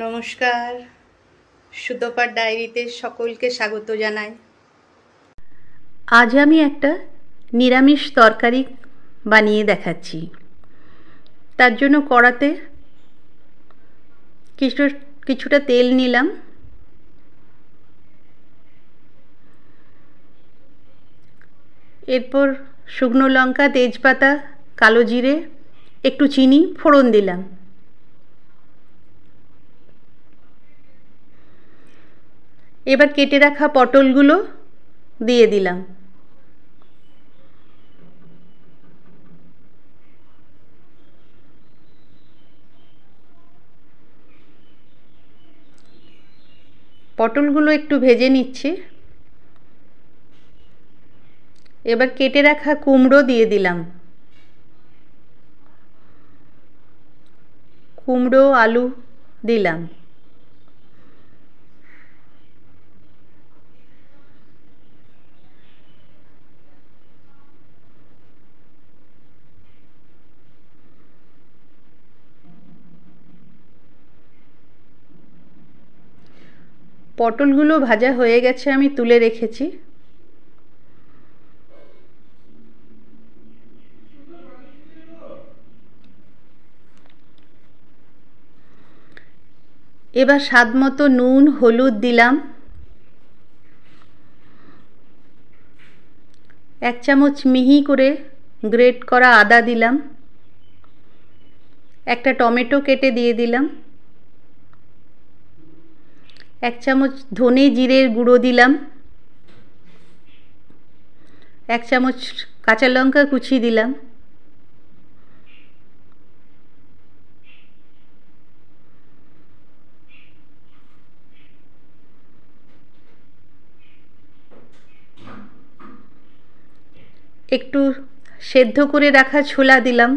নমস্কার, সুতপার ডায়েরিতে সকলকে স্বাগত জানাই। আজ আমি একটা নিরামিষ তরকারি বানিয়ে দেখাচ্ছি। তার জন্য কড়াতে কিছুটা তেল নিলাম, এরপর শুকনো লঙ্কা, তেজপাতা, কালো জিরে, একটু চিনি ফোড়ন দিলাম। এবার কেটে রাখা পটলগুলো দিয়ে দিলাম। পটলগুলো একটু ভেজে নিচ্ছি। এবার কেটে রাখা কুমড়ো দিয়ে দিলাম। কুমড়ো, আলু দিলাম। পটলগুলো ভাজা হয়ে গেছে, আমি তুলে রেখেছি। এবার স্বাদ মতো নুন, হলুদ দিলাম। 1 চামচ মিহি করে গ্রেট করা আদা দিলাম। একটা টমেটো কেটে দিয়ে দিলাম। 1 চামচ ধনে জিরের গুঁড়ো দিলাম। 1 চামচ কাঁচা লঙ্কা কুচি দিলাম। একটু সেদ্ধ করে রাখা ছোলা দিলাম।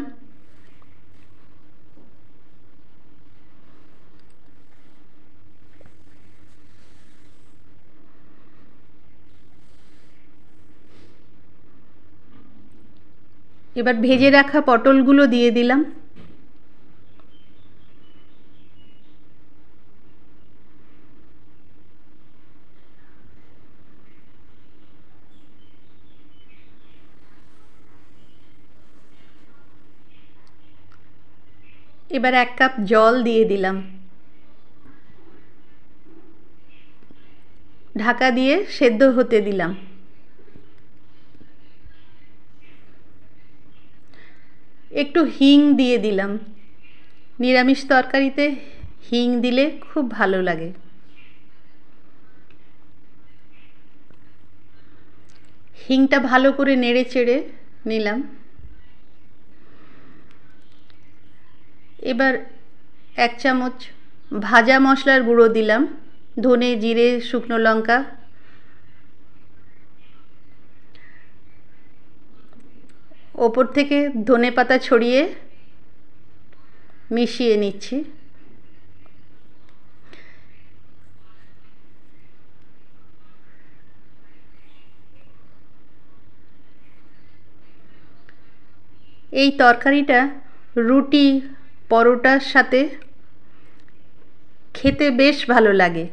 এবার ভেজে রাখা পটলগুলো দিয়ে দিলাম। এবার 1 কাপ জল দিয়ে দিলাম। ঢাকা দিয়ে সেদ্ধ হতে দিলাম। একটু হিং দিয়ে দিলাম। নিরামিষ তরকারিতে হিং দিলে খুব ভালো লাগে। হিংটা ভালো করে নেড়ে চেড়ে নিলাম। এবার 1 চামচ ভাজা মশলার গুঁড়ো দিলাম। ধনে, জিরে, শুকনো লঙ্কা। ওপর থেকে ধনেপাতা ছড়িয়ে মিশিয়ে নিচ্ছি। এই তরকারিটা রুটি, পরোটার সাথে খেতে বেশ ভালো লাগে।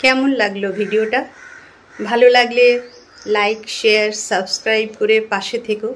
কেমন লাগলো ভিডিওটা? ভালো লাগলে লাইক, শেয়ার, সাবস্ক্রাইব করে পাশে থেকো।